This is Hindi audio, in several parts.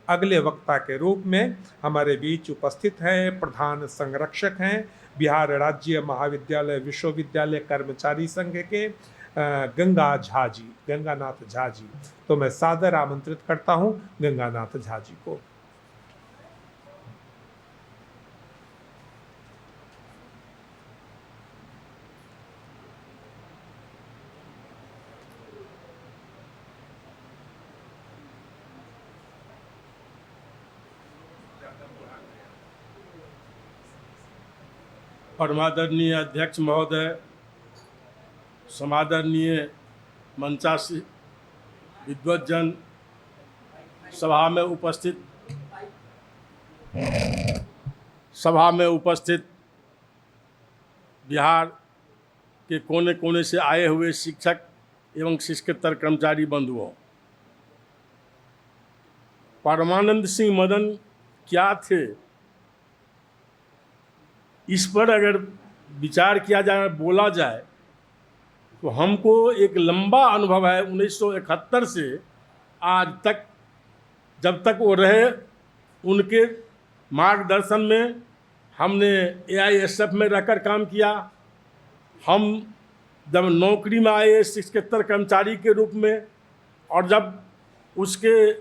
अगले वक्ता के रूप में हमारे बीच उपस्थित हैं प्रधान संरक्षक हैं बिहार राज्य महाविद्यालय विश्वविद्यालय कर्मचारी संघ के गंगानाथ झा जी। तो मैं सादर आमंत्रित करता हूं गंगानाथ झा जी को। परमादरणीय अध्यक्ष महोदय, समादरणीय मंचासी विद्वज्जन, सभा में उपस्थित बिहार के कोने कोने से आए हुए शिक्षक एवं शिक्षकेतर कर्मचारी बंधुओं, परमानंद सिंह मदन क्या थे, इस पर अगर विचार किया जाए, बोला जाए, तो हमको एक लंबा अनुभव है 1971 से आज तक। जब तक वो रहे उनके मार्गदर्शन में हमने AISF में रहकर काम किया। हम जब नौकरी में आए शिक्षकेतर कर्मचारी के रूप में, और जब उसके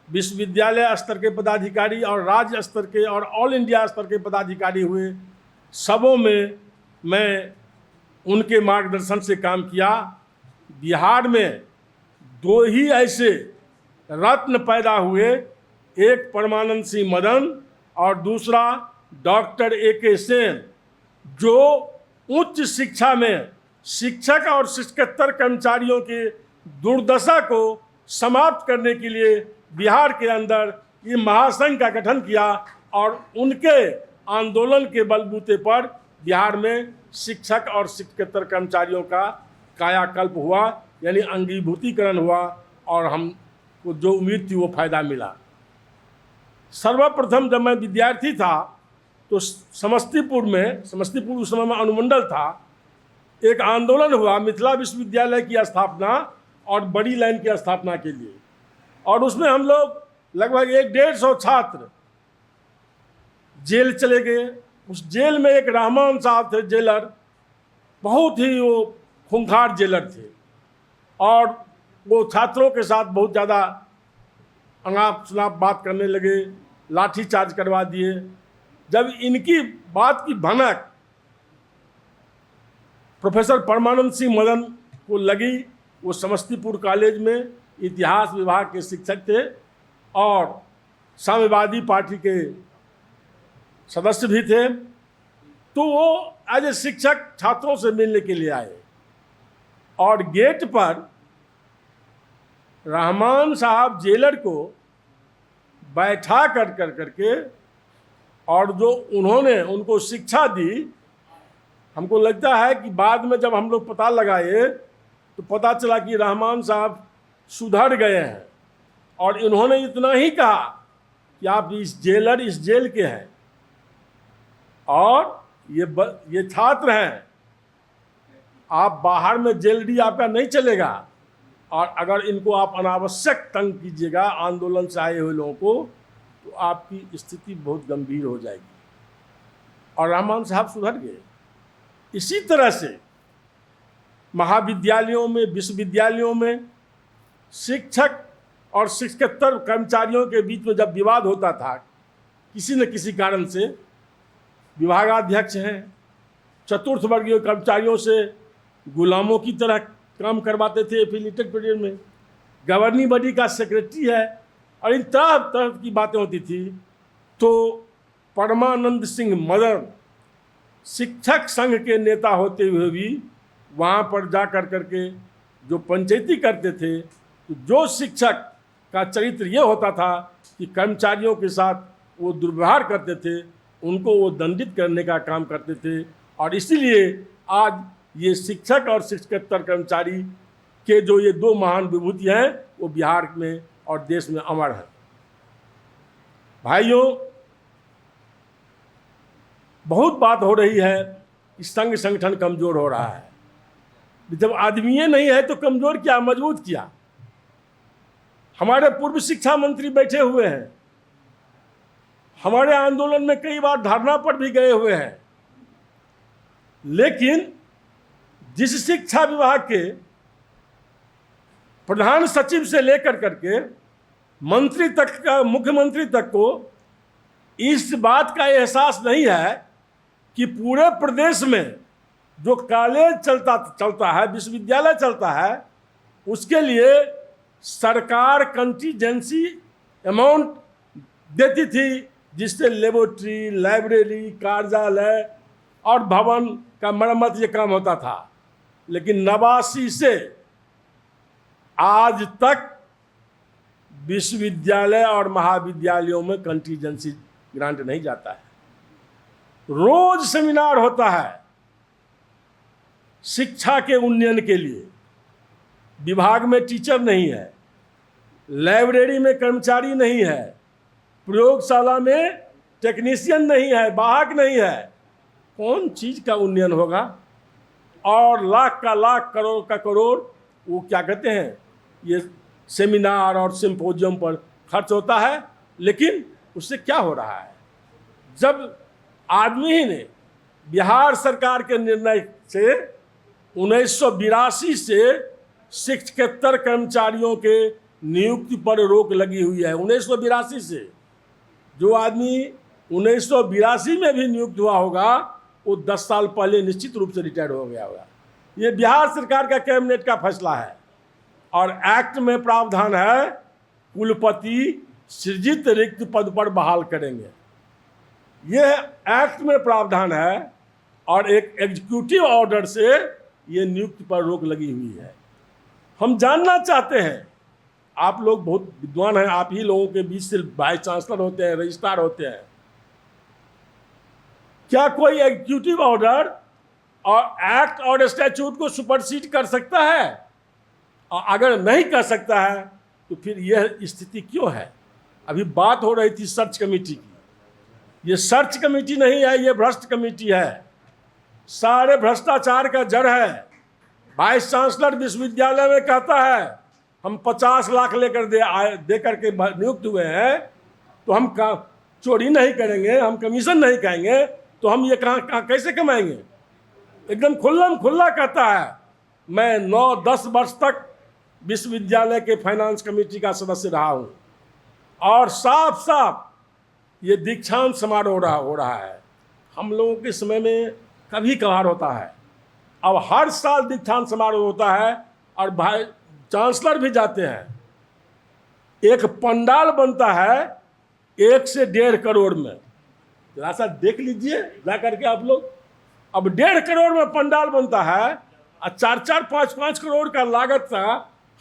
विश्वविद्यालय स्तर के पदाधिकारी और राज्य स्तर के और ऑल इंडिया स्तर के पदाधिकारी हुए, सबों में मैं उनके मार्गदर्शन से काम किया। बिहार में दो ही ऐसे रत्न पैदा हुए, एक परमानंद सिंह मदन और दूसरा डॉक्टर AK सेन, जो उच्च शिक्षा में शिक्षक और शिक्षकेतर कर्मचारियों की दुर्दशा को समाप्त करने के लिए बिहार के अंदर ये महासंघ का गठन किया, और उनके आंदोलन के बलबूते पर बिहार में शिक्षक और शिक्षकेतर कर्मचारियों का कायाकल्प हुआ, यानी अंगीभूतीकरण हुआ, और हमको जो उम्मीद थी वो फायदा मिला। सर्वप्रथम जब मैं विद्यार्थी था तो समस्तीपुर उस समय में अनुमंडल था, एक आंदोलन हुआ मिथिला विश्वविद्यालय की स्थापना और बड़ी लाइन की स्थापना के लिए, और उसमें हम लोग लगभग 150 छात्र जेल चले गए। उस जेल में एक रहमान साहब थे जेलर, बहुत ही वो खूंखार जेलर थे, और वो छात्रों के साथ बहुत ज़्यादा अनाप शनाप बात करने लगे, लाठी चार्ज करवा दिए। जब इनकी बात की भनक प्रोफेसर परमानंद सिंह मदन को लगी, वो समस्तीपुर कॉलेज में इतिहास विभाग के शिक्षक थे और साम्यवादी पार्टी के सदस्य भी थे, तो वो एज ए शिक्षक छात्रों से मिलने के लिए आए, और गेट पर रहमान साहब जेलर को बैठा करके और जो उन्होंने उनको शिक्षा दी, हमको लगता है कि बाद में जब हम लोग पता लगाए तो पता चला कि रहमान साहब सुधर गए हैं, और इन्होंने इतना ही कहा कि आप इस जेल के हैं और ये छात्र हैं, आप बाहर में जेलडी आपका नहीं चलेगा, और अगर इनको आप अनावश्यक तंग कीजिएगा आंदोलन से आए हुए लोगों को, तो आपकी स्थिति बहुत गंभीर हो जाएगी। और रहमान साहब सुधर गए। इसी तरह से महाविद्यालयों में, विश्वविद्यालयों में शिक्षक और शिक्षकेतर कर्मचारियों के बीच में जब विवाद होता था, किसी न किसी कारण से, विभागाध्यक्ष हैं चतुर्थ वर्गीय कर्मचारियों से गुलामों की तरह काम करवाते थे एफिलिएटेड पीरियड में, गवर्निंग बॉडी का सेक्रेटरी है, और इन तरह तरह की बातें होती थी। तो परमानंद सिंह मदन शिक्षक संघ के नेता होते हुए भी वहाँ पर जा करके जो पंचायती करते थे, तो जो शिक्षक का चरित्र ये होता था कि कर्मचारियों के साथ वो दुर्व्यवहार करते थे, उनको वो दंडित करने का काम करते थे, और इसीलिए आज ये शिक्षक और शिक्षकेतर कर्मचारी के जो ये दो महान विभूति हैं, वो बिहार में और देश में अमर हैं। भाइयों, बहुत बात हो रही है कि संघ संगठन कमज़ोर हो रहा है। जब आदमी नहीं है तो कमज़ोर क्या, मजबूत क्या। हमारे पूर्व शिक्षा मंत्री बैठे हुए हैं, हमारे आंदोलन में कई बार धरना पर भी गए हुए हैं, लेकिन जिस शिक्षा विभाग के प्रधान सचिव से लेकर करके मंत्री तक का, मुख्यमंत्री तक को इस बात का एहसास नहीं है कि पूरे प्रदेश में जो कॉलेज चलता है, विश्वविद्यालय चलता है, उसके लिए सरकार कंटीजेंसी अमाउंट देती थी, जिससे लेबोरेटरी, लाइब्रेरी, कार्यालय और भवन का मरम्मत ये काम होता था। लेकिन 89 से आज तक विश्वविद्यालय और महाविद्यालयों में कंटीजेंसी ग्रांट नहीं जाता है। रोज सेमिनार होता है शिक्षा के उन्नयन के लिए। विभाग में टीचर नहीं है, लाइब्रेरी में कर्मचारी नहीं है, प्रयोगशाला में टेक्नीशियन नहीं है, वाहक नहीं है। कौन चीज़ का उन्नयन होगा? और लाख का लाख, करोड़ का करोड़ वो क्या कहते हैं, ये सेमिनार और सिंपोजियम पर खर्च होता है। लेकिन उससे क्या हो रहा है? जब आदमी ही ने बिहार सरकार के निर्णय से 1982 से 76 कर्मचारियों के नियुक्ति पर रोक लगी हुई है। 1982 से जो आदमी 1982 में भी नियुक्त हुआ होगा, वो 10 साल पहले निश्चित रूप से रिटायर्ड हो गया होगा। ये बिहार सरकार का कैबिनेट का फैसला है और एक्ट में प्रावधान है कुलपति सृजित रिक्त पद पर बहाल करेंगे। यह एक्ट में प्रावधान है और एक एग्जीक्यूटिव ऑर्डर से ये नियुक्ति पर रोक लगी हुई है। हम जानना चाहते हैं, आप लोग बहुत विद्वान हैं, आप ही लोगों के बीच सिर्फ वाइस चांसलर होते हैं, रजिस्ट्रार होते हैं, क्या कोई एग्जीक्यूटिव ऑर्डर और एक्ट और स्टैट्यूट को सुपरसीड कर सकता है? और अगर नहीं कर सकता है तो फिर यह स्थिति क्यों है? अभी बात हो रही थी सर्च कमेटी की। ये सर्च कमेटी नहीं है, ये भ्रष्ट कमेटी है। सारे भ्रष्टाचार का जड़ है। वाइस चांसलर विश्वविद्यालय में कहता है हम 50 लाख लेकर दे करके नियुक्त हुए हैं, तो हम चोरी नहीं करेंगे, हम कमीशन नहीं खाएंगे, तो हम ये कहाँ कैसे कमाएंगे? एकदम खुल्ला कहता है। मैं 9-10 वर्ष तक विश्वविद्यालय के फाइनेंस कमेटी का सदस्य रहा हूँ और साफ साफ ये दीक्षांत समारोह हो रहा है। हम लोगों के समय में कभी कभार होता है, अब हर साल दीक्षांत समारोह होता है और भाई चांसलर भी जाते हैं। एक पंडाल बनता है 1 से 1.5 करोड़ में। जरा सा देख लीजिए जा करके आप लोग। अब 1.5 करोड़ में पंडाल बनता है और 4-4, 5-5 करोड़ का लागत का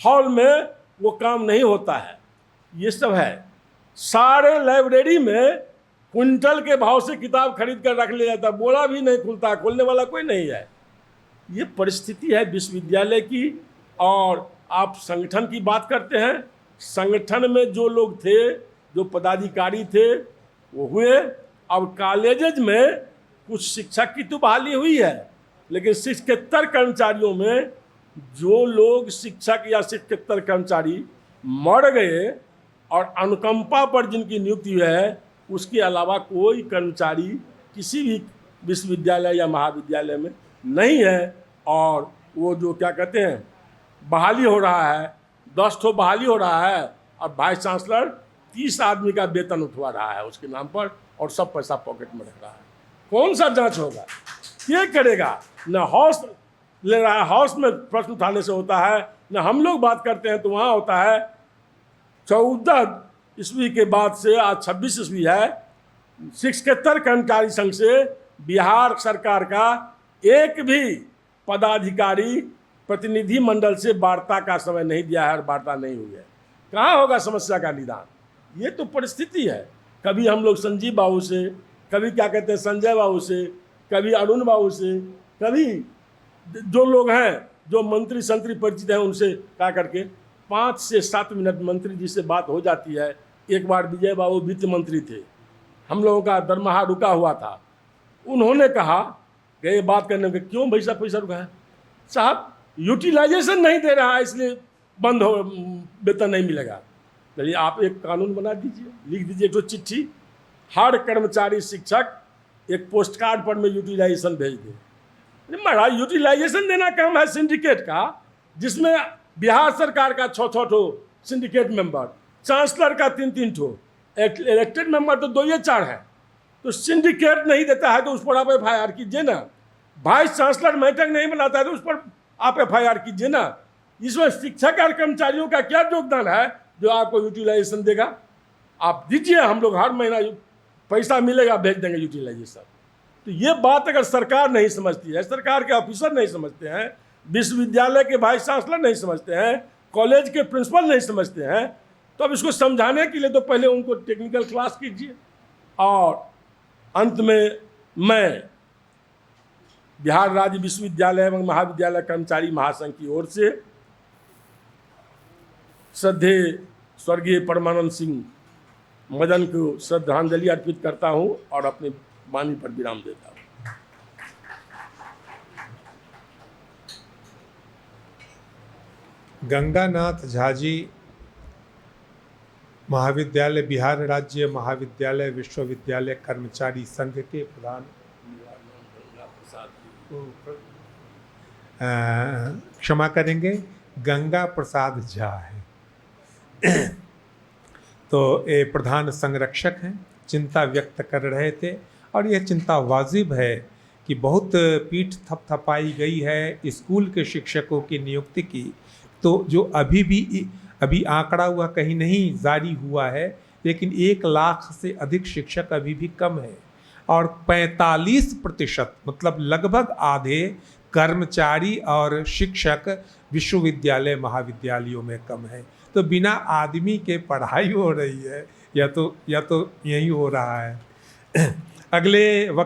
हॉल में वो काम नहीं होता है। ये सब है। सारे लाइब्रेरी में क्विंटल के भाव से किताब खरीद कर रख लिया जाता, बोला भी नहीं खुलता, खोलने वाला कोई नहीं है। ये परिस्थिति है विश्वविद्यालय की। और आप संगठन की बात करते हैं, संगठन में जो लोग थे, जो पदाधिकारी थे, वो हुए। अब कॉलेजेज में कुछ शिक्षक की तो बहाली हुई है, लेकिन 76 कर्मचारियों में जो लोग शिक्षक या 76 कर्मचारी मर गए और अनुकंपा पर जिनकी नियुक्ति हुई है, उसके अलावा कोई कर्मचारी किसी भी विश्वविद्यालय या महाविद्यालय में नहीं है। और वो जो क्या कहते हैं बहाली हो रहा है, 10 ठो बहाली हो रहा है और वाइस चांसलर 30 आदमी का वेतन उठवा रहा है उसके नाम पर और सब पैसा पॉकेट में रख रहा है। कौन सा जांच होगा? ये करेगा न हाउस ले रहा है, हाउस में प्रश्न उठाने से होता है, न हम लोग बात करते हैं तो वहाँ होता है। 14 ईस्वी के बाद से आज 26 ईस्वी है। 76 कर्मचारी संघ से बिहार सरकार का एक भी पदाधिकारी प्रतिनिधि मंडल से वार्ता का समय नहीं दिया है और वार्ता नहीं हुई है। कहाँ होगा समस्या का निदान? ये तो परिस्थिति है। कभी हम लोग संजीव बाबू से, कभी क्या कहते हैं संजय बाबू से, कभी अरुण बाबू से, कभी जो लोग हैं जो मंत्री संतरी परिचित हैं उनसे क्या करके 5 से 7 मिनट मंत्री जी से बात हो जाती है। एक बार विजय बाबू वित्त मंत्री थे, हम लोगों का दरमाहा रुका हुआ था। उन्होंने कहा कि ये बात करने के क्यों भाई साहब पैसा रुका है? साहब यूटिलाइजेशन नहीं दे रहा है इसलिए बंद हो, वेतन नहीं मिलेगा। चलिए आप एक कानून बना दीजिए, लिख दीजिए तो चिट्ठी हर कर्मचारी शिक्षक एक पोस्ट कार्ड पर में यूटिलाइजेशन भेज दे। अरे महाराज, यूटिलाइजेशन देना काम है सिंडिकेट का, जिसमें बिहार सरकार का 6 ठो सिंडिकेट मेंबर, चांसलर का 3 ठो, इलेक्टेड मेंबर तो 2 या 4 है। तो सिंडिकेट नहीं देता है तो उस पर आप FIR कीजिए ना। वाइस चांसलर बैठक नहीं बनाता है तो उस पर आप FIR कीजिए ना। इसमें शिक्षक और कर्मचारियों का क्या योगदान है जो आपको यूटिलाइजेशन देगा? आप दीजिए, हम लोग हर महीना पैसा मिलेगा भेज देंगे यूटिलाइजेशन। तो ये बात अगर सरकार नहीं समझती है, सरकार के ऑफिसर नहीं समझते हैं, विश्वविद्यालय के वाइस चांसलर नहीं समझते हैं, कॉलेज के प्रिंसिपल नहीं समझते हैं, तो अब इसको समझाने के लिए तो पहले उनको टेक्निकल क्लास कीजिए। और अंत में मैं बिहार राज्य विश्वविद्यालय एवं महाविद्यालय कर्मचारी महासंघ की ओर से श्रद्धेय स्वर्गीय परमानंद सिंह मदन को श्रद्धांजलि अर्पित करता हूं और अपनी वाणी पर विराम देता हूं। गंगानाथ झा जी महाविद्यालय, बिहार राज्य महाविद्यालय विश्वविद्यालय कर्मचारी संघ के प्रधान, क्षमा करेंगे, गंगा प्रसाद झा है। तो ये प्रधान संरक्षक हैं, चिंता व्यक्त कर रहे थे और यह चिंता वाजिब है कि बहुत पीठ थपथपाई गई है स्कूल के शिक्षकों की नियुक्ति की, तो जो अभी आंकड़ा हुआ कहीं नहीं जारी हुआ है, लेकिन 1 लाख से अधिक शिक्षक अभी भी कम है और 45% मतलब लगभग आधे कर्मचारी और शिक्षक विश्वविद्यालय महाविद्यालयों में कम है। तो बिना आदमी के पढ़ाई हो रही है या तो यही हो रहा है। अगले वक्त